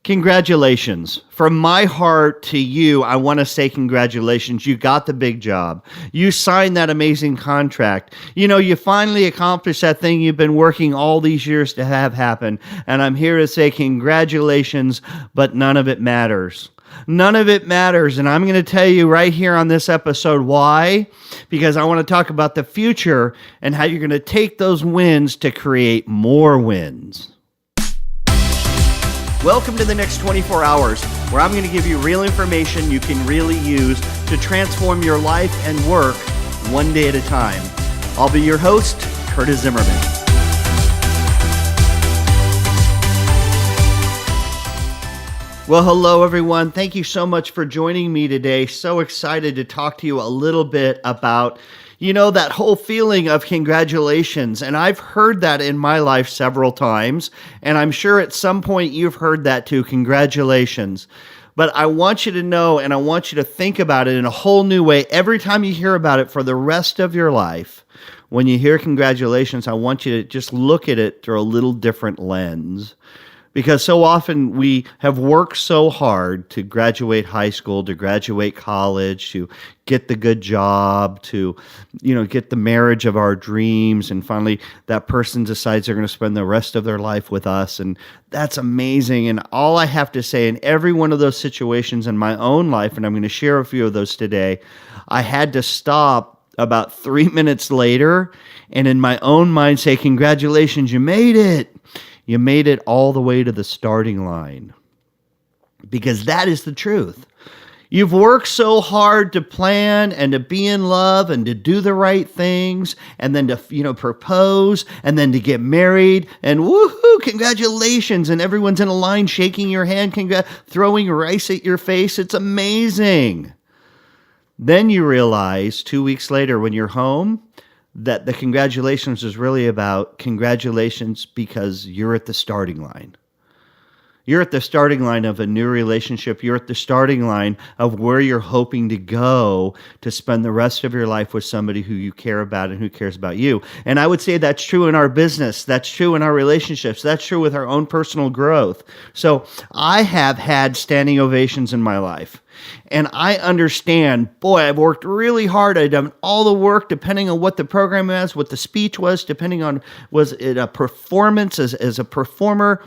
Congratulations. From my heart to you, I want to say congratulations. You got the big job. You signed that amazing contract. You finally accomplished that thing you've been working all these years to have happen. And I'm here to say congratulations, but none of it matters. None of it matters. And I'm going to tell you right here on this episode why. Because I want to talk about the future and how you're going to take those wins to create more wins. Welcome to the next 24 hours, where I'm going to give you real information you can really use to transform your life and work one day at a time. I'll be your host, Curtis Zimmerman. Well, hello, everyone. Thank you so much for joining me today. So excited to talk to you a little bit about that whole feeling of congratulations. And I've heard that in my life several times. And I'm sure at some point you've heard that too. Congratulations. But I want you to know, and I want you to think about it in a whole new way every time you hear about it for the rest of your life. When you hear congratulations, I want you to just look at it through a little different lens. Because so often we have worked so hard to graduate high school, to graduate college, to get the good job, to, get the marriage of our dreams. And finally, that person decides they're going to spend the rest of their life with us. And that's amazing. And all I have to say in every one of those situations in my own life, and I'm going to share a few of those today, I had to stop about 3 minutes later and in my own mind say, congratulations, you made it. You made it all the way to the starting line, because that is the truth. You've worked so hard to plan and to be in love and to do the right things and then to, propose and then to get married and woohoo, congratulations. And everyone's in a line shaking your hand, throwing rice at your face. It's amazing. Then you realize 2 weeks later when you're home, that the congratulations is really about congratulations because you're at the starting line. You're at the starting line of a new relationship. You're at the starting line of where you're hoping to go to spend the rest of your life with somebody who you care about and who cares about you. And I would say that's true in our business. That's true in our relationships. That's true with our own personal growth. So I have had standing ovations in my life. And I understand, boy, I've worked really hard. I've done all the work, depending on what the program was, what the speech was, depending on, was it a performance as a performer?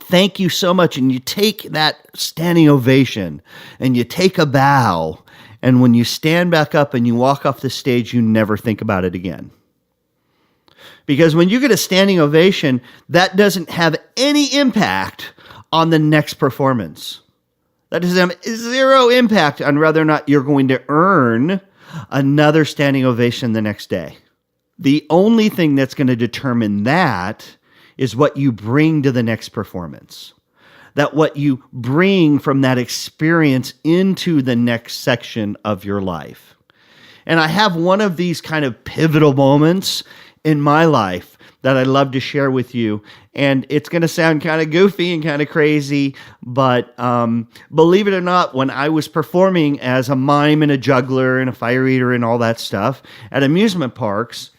Thank you so much. And you take that standing ovation and you take a bow. And when you stand back up and you walk off the stage, you never think about it again. Because when you get a standing ovation, that doesn't have any impact on the next performance. That doesn't have zero impact on whether or not you're going to earn another standing ovation the next day. The only thing that's going to determine that is what you bring to the next performance. That what you bring from that experience into the next section of your life. And I have one of these kind of pivotal moments in my life that I'd love to share with you. And it's going to sound kind of goofy and kind of crazy, but believe it or not, when I was performing as a mime and a juggler and a fire eater and all that stuff at amusement parks,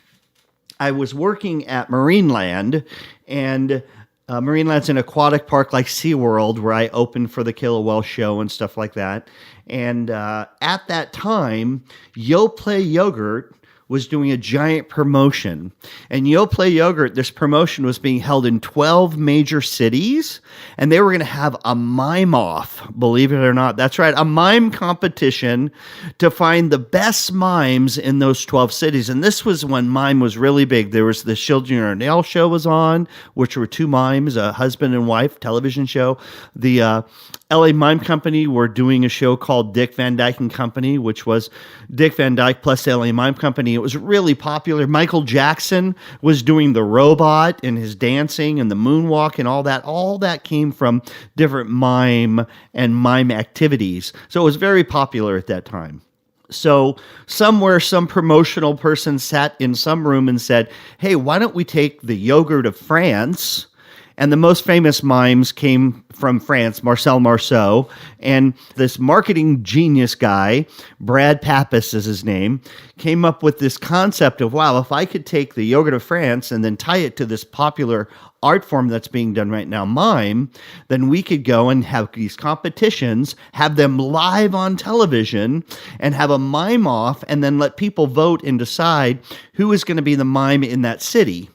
I was working at Marineland, and Marineland's an aquatic park like SeaWorld, where I opened for the Killer Whale show and stuff like that. And at that time, Yoplait Yogurt was doing a giant promotion. And Yoplait Yogurt, this promotion was being held in 12 major cities, and they were going to have a mime-off, believe it or not. That's right, a mime competition to find the best mimes in those 12 cities. And this was when mime was really big. There was the Children Are Nail show was on, which were two mimes, a husband and wife television show. The LA Mime Company were doing a show called Dick Van Dyke and Company, which was Dick Van Dyke plus LA Mime Company. It was really popular. Michael Jackson was doing the robot and his dancing and the moonwalk and all that. All that came from different mime and mime activities. So it was very popular at that time. So somewhere, some promotional person sat in some room and said, hey, why don't we take the yogurt of France And the most famous mimes came from France, Marcel Marceau. And this marketing genius guy, Brad Pappas is his name, came up with this concept of, wow, if I could take the yogurt of France and then tie it to this popular art form that's being done right now, mime, then we could go and have these competitions, have them live on television, and have a mime off, and then let people vote and decide who is going to be the mime in that city.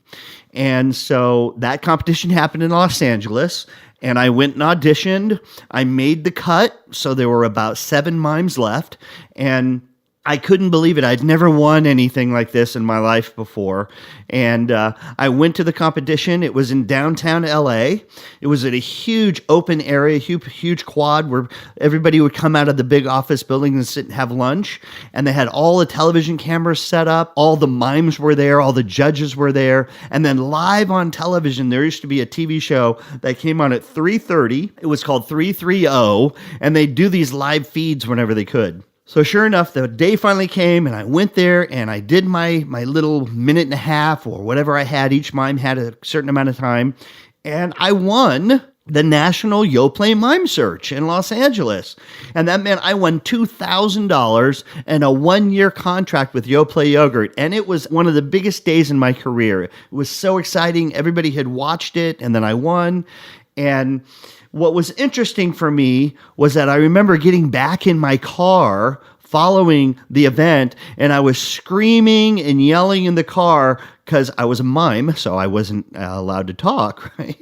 And so that competition happened in Los Angeles, and I went and auditioned. I made the cut, so there were about 7 mimes left, and I couldn't believe it. I'd never won anything like this in my life before. And I went to the competition. It was in downtown LA. It was at a huge open area, huge quad where everybody would come out of the big office building and sit and have lunch. And they had all the television cameras set up. All the mimes were there. All the judges were there. And then live on television, there used to be a TV show that came on at 3:30. It was called 330. And they'd do these live feeds whenever they could. So sure enough, the day finally came, and I went there, and I did my little minute and a half or whatever I had. Each mime had a certain amount of time, and I won the National Yoplait Mime Search in Los Angeles. And that meant I won $2,000 and a 1-year contract with Yoplait Yogurt. And it was one of the biggest days in my career. It was so exciting. Everybody had watched it, and then I won. And what was interesting for me was that I remember getting back in my car following the event, and I was screaming and yelling in the car because I was a mime, so I wasn't allowed to talk, right?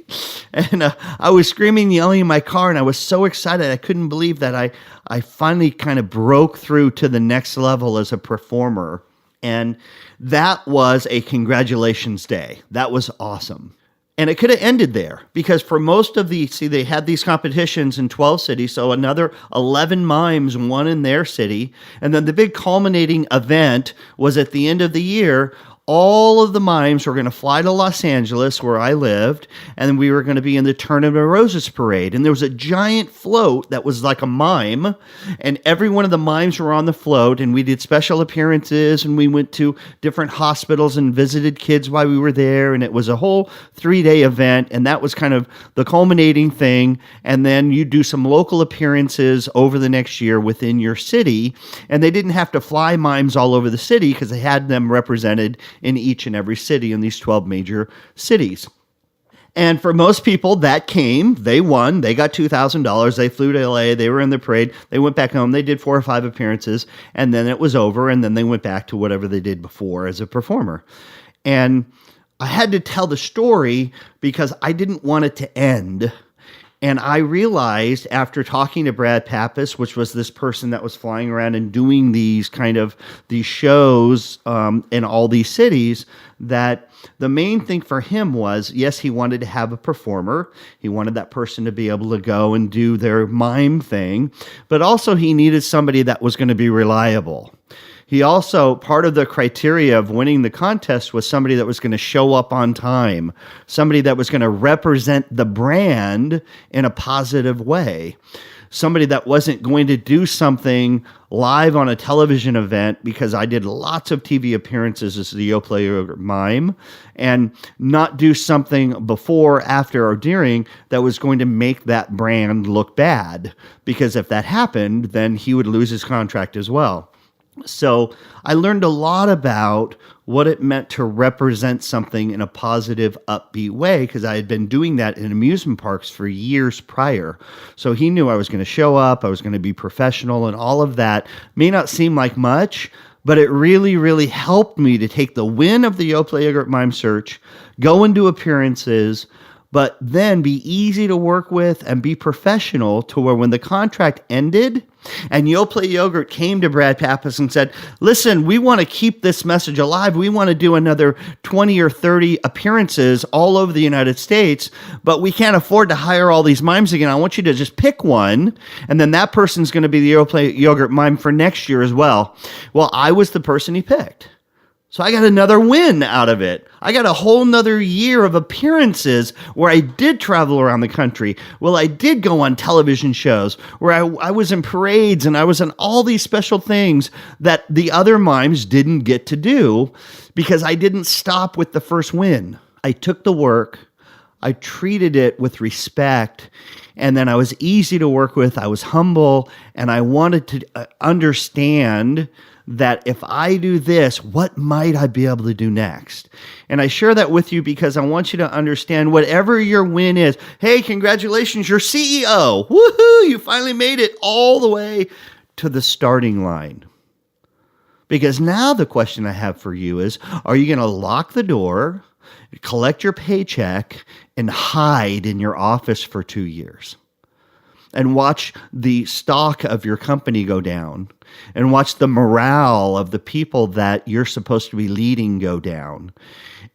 And I was screaming and yelling in my car, and I was so excited. I couldn't believe that I finally kind of broke through to the next level as a performer. And that was a congratulations day. That was awesome. And it could have ended there because for most of they had these competitions in 12 cities, so another 11 mimes won in their city. And then the big culminating event was at the end of the year. All of the mimes were going to fly to Los Angeles, where I lived, and we were going to be in the Tournament of Roses parade. And there was a giant float that was like a mime, and every one of the mimes were on the float, and we did special appearances, and we went to different hospitals and visited kids while we were there, and it was a whole 3-day event, and that was kind of the culminating thing. And then you do some local appearances over the next year within your city, and they didn't have to fly mimes all over the city because they had them represented in each and every city in these 12 major cities. And for most people, that came. They won. They got $2,000. They flew to LA. They were in the parade. They went back home. They did 4 or 5 appearances, and then it was over, and then they went back to whatever they did before as a performer. And I had to tell the story because I didn't want it to end. And I realized after talking to Brad Pappas, which was this person that was flying around and doing these shows in all these cities, that the main thing for him was, yes, he wanted to have a performer. He wanted that person to be able to go and do their mime thing, but also he needed somebody that was going to be reliable. He also, part of the criteria of winning the contest was somebody that was going to show up on time, somebody that was going to represent the brand in a positive way, somebody that wasn't going to do something live on a television event, because I did lots of TV appearances as the Yoplait Yogurt mime, and not do something before, after, or during that was going to make that brand look bad, because if that happened, then he would lose his contract as well. So I learned a lot about what it meant to represent something in a positive, upbeat way, because I had been doing that in amusement parks for years prior. So he knew I was going to show up, I was going to be professional, and all of that may not seem like much, but it really, really helped me to take the win of the Yoplait Yogurt Mime Search, go and do appearances, but then be easy to work with and be professional to where when the contract ended and Yoplait Yogurt came to Brad Pappas and said, listen, we want to keep this message alive. We want to do another 20 or 30 appearances all over the United States, but we can't afford to hire all these mimes again. I want you to just pick one, and then that person's going to be the Yoplait Yogurt mime for next year as well. Well, I was the person he picked. So I got another win out of it. I got a whole nother year of appearances where I did travel around the country. Well, I did go on television shows where I was in parades and I was in all these special things that the other mimes didn't get to do because I didn't stop with the first win. I took the work. I treated it with respect, and then I was easy to work with. I was humble, and I wanted to understand that if I do this, what might I be able to do next? And I share that with you because I want you to understand whatever your win is. Hey, congratulations, you're CEO. Woohoo, you finally made it all the way to the starting line. Because now the question I have for you is, are you going to lock the door, collect your paycheck, and hide in your office for 2 years? And watch the stock of your company go down, and watch the morale of the people that you're supposed to be leading go down,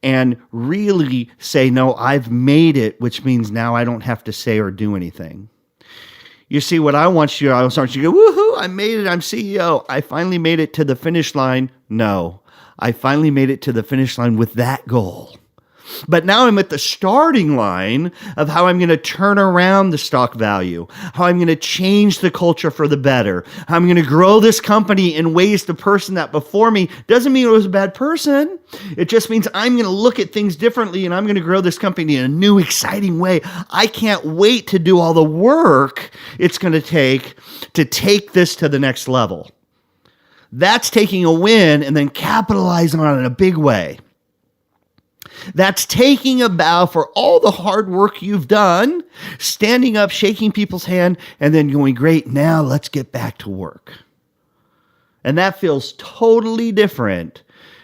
and really say, no, I've made it, which means now I don't have to say or do anything. You see, what I want you to go, woohoo, I made it, I'm CEO. I finally made it to the finish line. No, I finally made it to the finish line with that goal. But now I'm at the starting line of how I'm going to turn around the stock value, how I'm going to change the culture for the better, how I'm going to grow this company in ways the person that before me doesn't mean it was a bad person. It just means I'm going to look at things differently, and I'm going to grow this company in a new, exciting way. I can't wait to do all the work it's going to take this to the next level. That's taking a win and then capitalizing on it in a big way. That's taking a bow for all the hard work you've done, standing up, shaking people's hand, and then going, great, now let's get back to work. And that feels totally different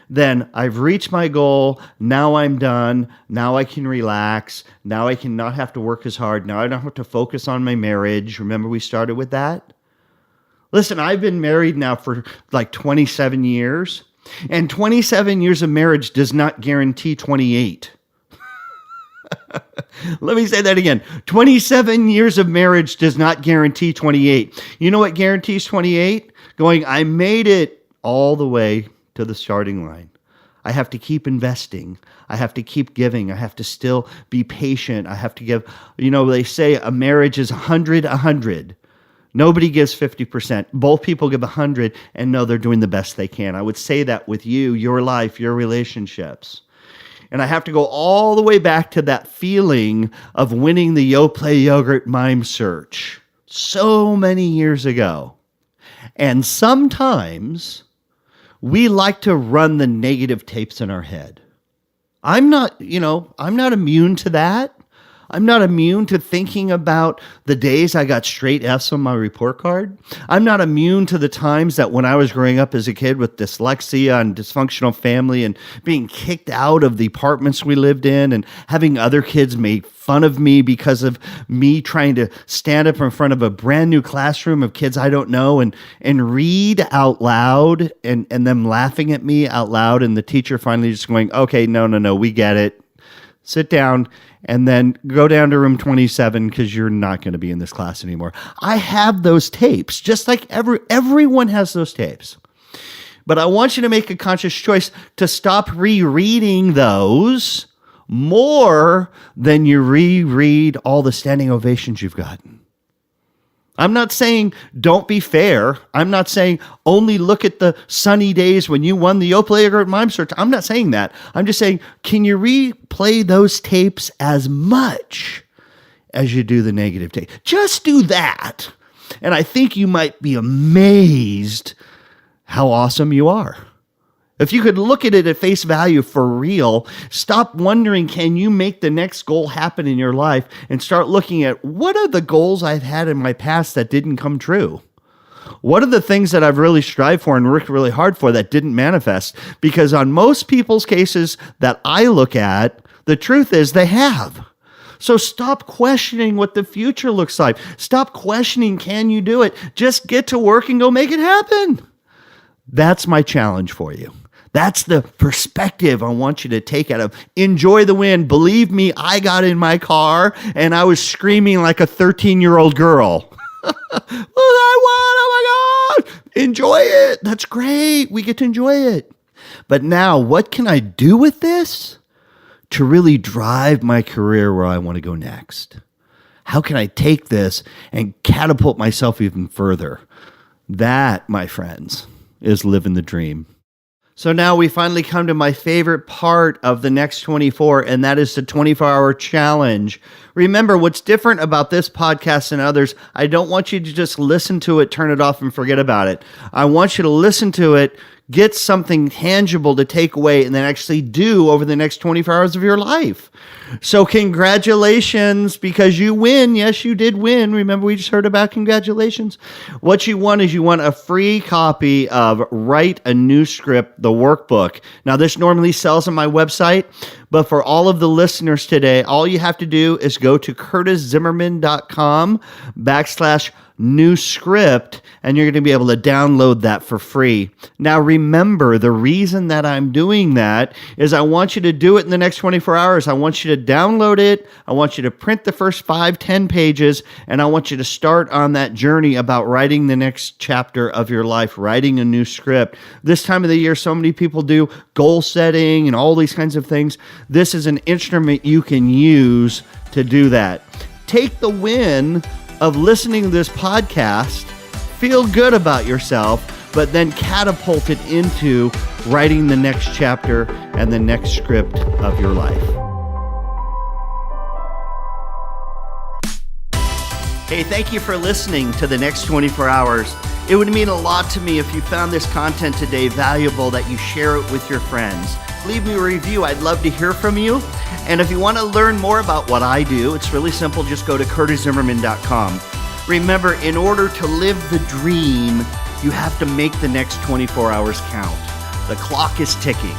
than I've reached my goal, now I'm done, now I can relax, now I can not have to work as hard, now I don't have to focus on my marriage. Remember we started with that? Listen, I've been married now for like 27 years. And 27 years of marriage does not guarantee 28. Let me say that again. 27 years of marriage does not guarantee 28. You know what guarantees 28? Going, I made it all the way to the starting line. I have to keep investing. I have to keep giving. I have to still be patient. I have to give, they say a marriage is 100. Nobody gives 50%. Both people give 100 and know they're doing the best they can. I would say that with you, your life, your relationships. And I have to go all the way back to that feeling of winning the Yoplait Yogurt Mime Search so many years ago. And sometimes we like to run the negative tapes in our head. I'm not immune to that. I'm not immune to thinking about the days I got straight F's on my report card. I'm not immune to the times that when I was growing up as a kid with dyslexia and dysfunctional family and being kicked out of the apartments we lived in and having other kids make fun of me because of me trying to stand up in front of a brand new classroom of kids I don't know and read out loud and them laughing at me out loud, and the teacher finally just going, okay, no, we get it. Sit down. And then go down to room 27 because you're not going to be in this class anymore. I have those tapes, just like everyone has those tapes. But I want you to make a conscious choice to stop rereading those more than you reread all the standing ovations you've gotten. I'm not saying don't be fair. I'm not saying only look at the sunny days when you won the Yoplait Yogurt Mime Search. I'm not saying that. I'm just saying, can you replay those tapes as much as you do the negative tape? Just do that. And I think you might be amazed how awesome you are. If you could look at it at face value for real, stop wondering, can you make the next goal happen in your life, and start looking at what are the goals I've had in my past that didn't come true? What are the things that I've really strived for and worked really hard for that didn't manifest? Because on most people's cases that I look at, the truth is they have. So stop questioning what the future looks like. Stop questioning, can you do it? Just get to work and go make it happen. That's my challenge for you. That's the perspective I want you to take out of enjoy the win. Believe me, I got in my car and I was screaming like a 13-year-old girl. Well, I won! Oh my God! Enjoy it. That's great. We get to enjoy it. But now, what can I do with this to really drive my career where I want to go next? How can I take this and catapult myself even further? That, my friends, is living the dream. So now we finally come to my favorite part of the next 24, and that is the 24-hour challenge. Remember, what's different about this podcast and others, I don't want you to just listen to it, turn it off, and forget about it. I want you to listen to it, get something tangible to take away, and then actually do over the next 24 hours of your life. So congratulations, because you win. Yes, you did win. Remember, we just heard about congratulations. What you want is you want a free copy of Write a New Script, the workbook. Now, this normally sells on my website, but for all of the listeners today, all you have to do is go to curtiszimmerman.com/new script, and you're going to be able to download that for free. Now, remember, the reason that I'm doing that is I want you to do it in the next 24 hours. I want you to download it. I want you to print the first 5-10 pages, and I want you to start on that journey about writing the next chapter of your life, writing a new script. This time of the year, so many people do goal setting and all these kinds of things. This is an instrument you can use to do that. Take the win of listening to this podcast, feel good about yourself, but then catapult it into writing the next chapter and the next script of your life. Hey, thank you for listening to the next 24 hours. It would mean a lot to me if you found this content today valuable, that you share it with your friends. Leave me a review. I'd love to hear from you. And if you want to learn more about what I do, it's really simple. Just go to curtiszimmerman.com. Remember, in order to live the dream, you have to make the next 24 hours count. The clock is ticking.